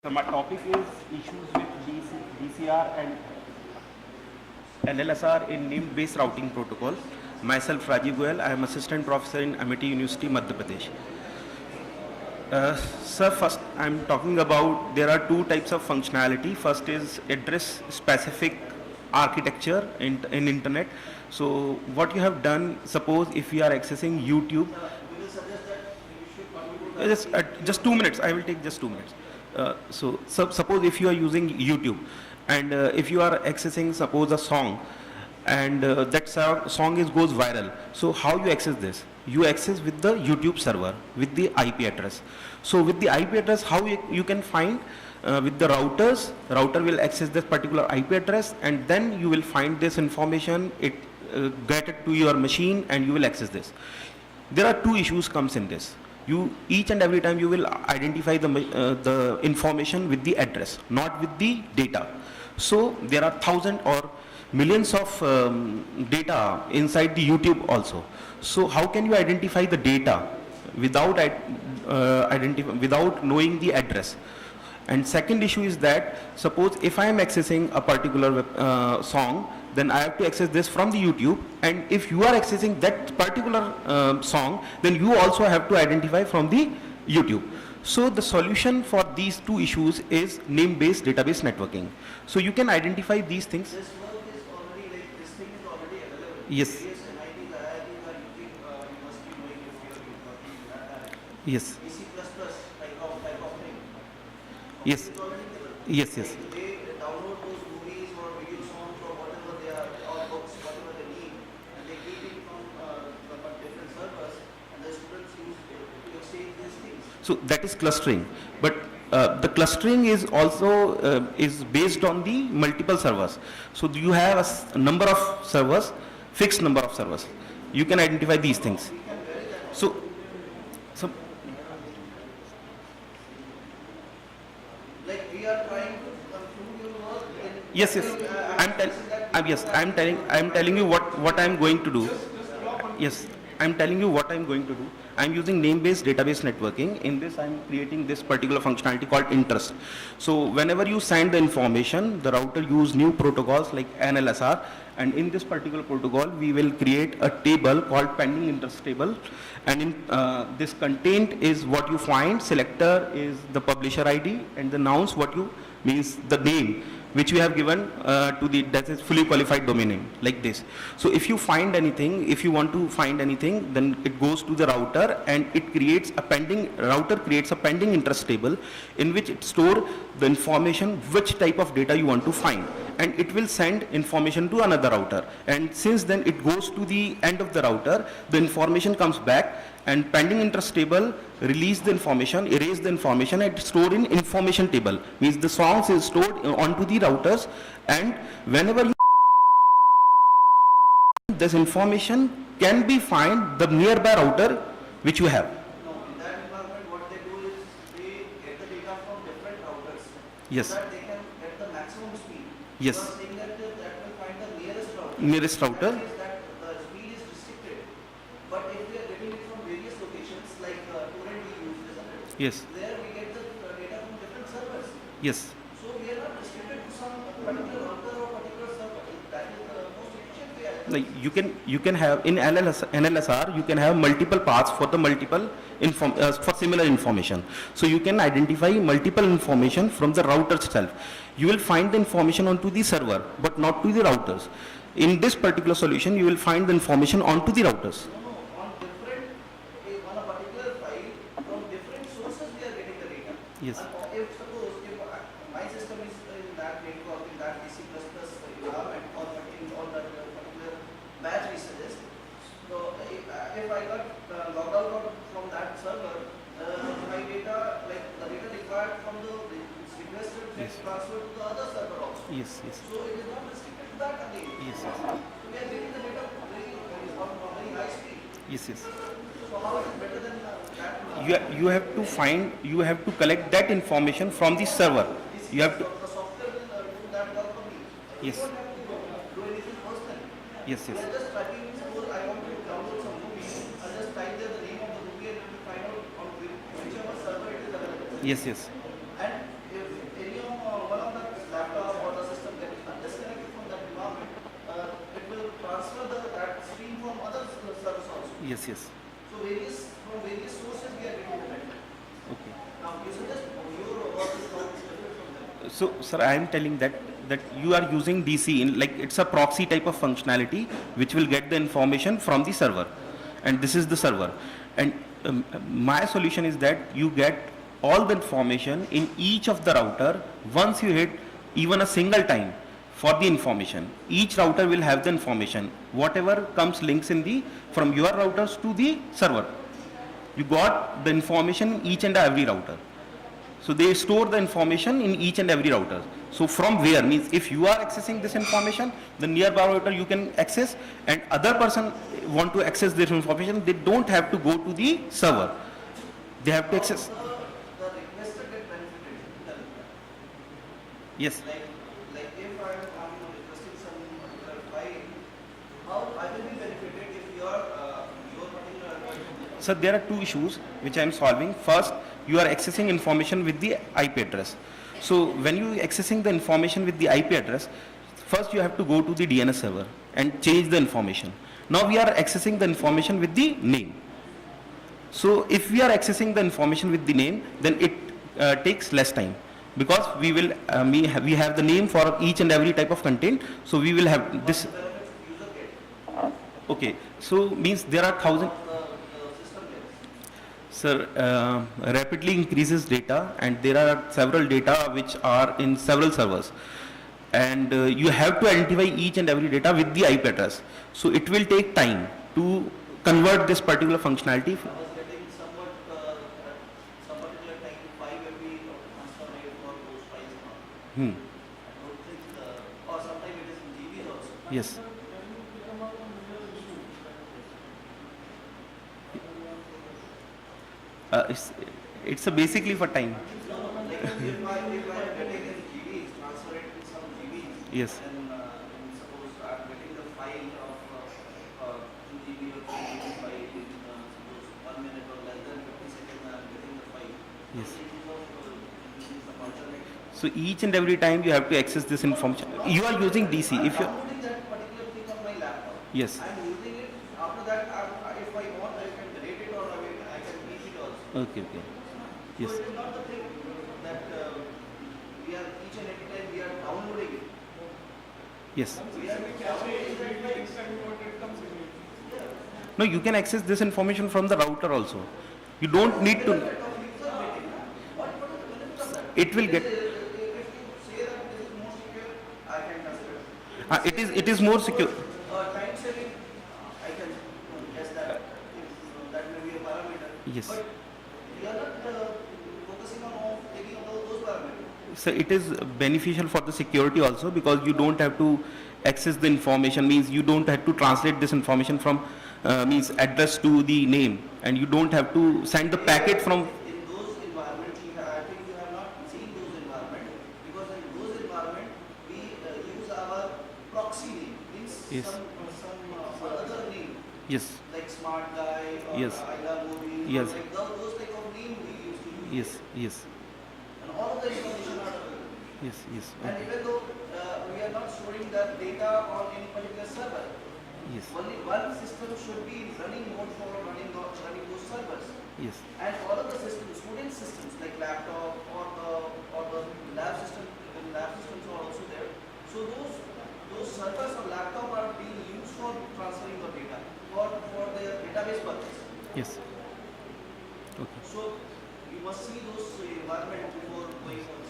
So my topic is issues with DCR and LLSR in name-based routing protocol. Myself Rajeev Goyal, I am assistant professor in Amity University, Madhya Pradesh. Sir, first I am talking about there are two types of functionality. First is address specific architecture in internet. So what you have done, suppose if you are accessing YouTube, just 2 minutes, I will take just 2 minutes. Suppose if you are using YouTube and if you are accessing suppose a song and that song goes viral. So how you access this? You access with the YouTube server with the IP address. So with the IP address, how you can find with the router will access this particular IP address, and then you will find this information, get it to your machine and you will access this. There are two issues comes in this. Each and every time you will identify the information with the address, not with the data. So there are thousands or millions of data inside the YouTube also. So how can you identify the data without knowing the address? And second issue is that suppose if I am accessing a particular song, then I have to access this from the YouTube, and if you are accessing that particular song, then you also have to identify from the YouTube. So the solution for these two issues is name-based database networking. So you can identify these things. This work is already, like, this thing is already available. Yes. Various NITs, IITs are using, you must be knowing if you are working in that direction. Yes. DC++ type of thing. Yes. It's already available. Yes, yes. Like, they download those movies or video songs or whatever they are, or books, whatever they need, and they keep it from different servers, and the students use it to exchange these things. So that is clustering, but the clustering is also is based on the multiple servers. So you have a number of servers, fixed number of servers. You can identify these things. So Like, we are trying to conclude your work. yes, I'm telling you what I'm going to do. Yes, I'm telling you what I'm going to do. I'm using name-based database networking. In this, I'm creating this particular functionality called interest. So whenever you send the information, the router use new protocols like NLSR, and in this particular protocol, we will create a table called pending interest table. And in this content is what you find, selector is the publisher ID, and the nouns what you means the name which we have given to the, that is fully qualified domain name, like this. So if you find anything, if you want to find anything, then it goes to the router and it creates a router creates a pending interest table in which it store the information, which type of data you want to find, and it will send information to another router. And since then it goes to the end of the router, the information comes back, and pending interest table release the information, erase the information, and store in information table. Means the songs is stored onto the routers, and whenever you this information can be find the nearby router which you have. No, in that environment, what they do is they get the data from different routers. Yes. So that they can get the maximum speed. Yes. You are saying that that will find the nearest router. Nearest router. That means that the speed is restricted. But if we are getting it from various locations, like torrent we use, isn't it? Yes. There we get the data from different servers. Yes. So we are not restricted to some particular router or particular server. That is the most efficient way. Like you can have in NLSR you can have multiple paths for the multiple for similar information. So you can identify multiple information from the router itself. You will find the information onto the server, but not to the routers. In this particular solution, you will find the information onto the routers. No, on a particular file, from different sources we are getting the data. Yes. And if suppose if my system is in that network, in that DC++ environment, or in that particular batch we suggest, so if I got logged out from that server, my data, like the data required from the requested gets transferred to the other server also. Yes. Yes. So it is not restricted to that again. Yes. So we are getting the data very high speed. Yes. Yes. So how is it better than that? You have to collect that information from the server. You have to. The software will do that work for me. Yes. You don't have to do anything personally. Yes. We Yes. are just typing, suppose I want to download some movie, I'll just type there the name of the movie and it will find out on whichever server it is available. Yes. Yes. And if Yes, yes. So from various sources we are getting the data. Okay. Now you suggest your work is not different from them. So, sir, I am telling that you are using DC in, like, it's a proxy type of functionality which will get the information from the server, and this is the server. And my solution is that you get all the information in each of the router once you hit even a single time for the information. Each router will have the information. Whatever comes links in the from your routers to the server, you got the information in each and every router. So they store the information in each and every router. So from where means if you are accessing this information, the nearby router you can access, and other person want to access this information, they don't have to go to the server. They have to access. The requester get benefited. Yes. Like if I am requesting some particular file, how I will be benefited if your particular. So there are two issues which I am solving. First, you are accessing information with the IP address. So when you accessing the information with the IP address, first you have to go to the DNS server and change the information. Now we are accessing the information with the name. So if we are accessing the information with the name, then it takes less time, because we will we have the name for each and every type of content. So we will have this. Okay. So means there are thousand. Sir, rapidly increases data, and there are several data which are in several servers, and you have to identify each and every data with the IP address. So it will take time to convert this particular functionality. I was getting somewhat some particular time 5 MB transfer rate for those files now. Hmm. I don't think, or sometimes it is in GBs also. Yes. It's basically for time. Like if I am getting in GBs, transfer it in some GBs. Yes. And suppose I am getting the file of 2 GB or 3 GB file in suppose 1 minute or less than 50 seconds, I am getting the file. Yes. So it is some alternate. So each and every time you have to access this information. You are using DC. If you. I'm downloading that particular thing on my laptop. Yes. I'm using it. After that, if I want, I can delete it, or I can keep it also. Okay. Okay. Yes. So it is not the thing that we are each and every time we are downloading it. Yes. We are downloading that file. No, you can access this information from the router also. You don't need to. It will get. If you say that this is more secure, I can consider. It is more secure. Time saving, I can guess that if that may be a parameter. Yes. But we are not focusing on taking all those parameters. So it is beneficial for the security also, because you don't have to access the information, means you don't have to translate this information from means address to the name, and you don't have to send the packet from. In those environments, I think you have not seen those environments, because in those environments we use our proxy name, means Yes. some other name, Yes. like Smart Guy or Yes. I Love Movie, Yes. like those type of name we used to use. Yes. Yes. And all of the information are available. Yes. Yes. And Okay. even though we are not storing the data on any particular server, Yes. only one system should be running mode for running those servers. Yes. And all of the systems, student systems like laptop or the lab systems are also there. So those servers or laptop are being used for transferring the data for their database purpose. Yes. Okay. So you must see those environment before going on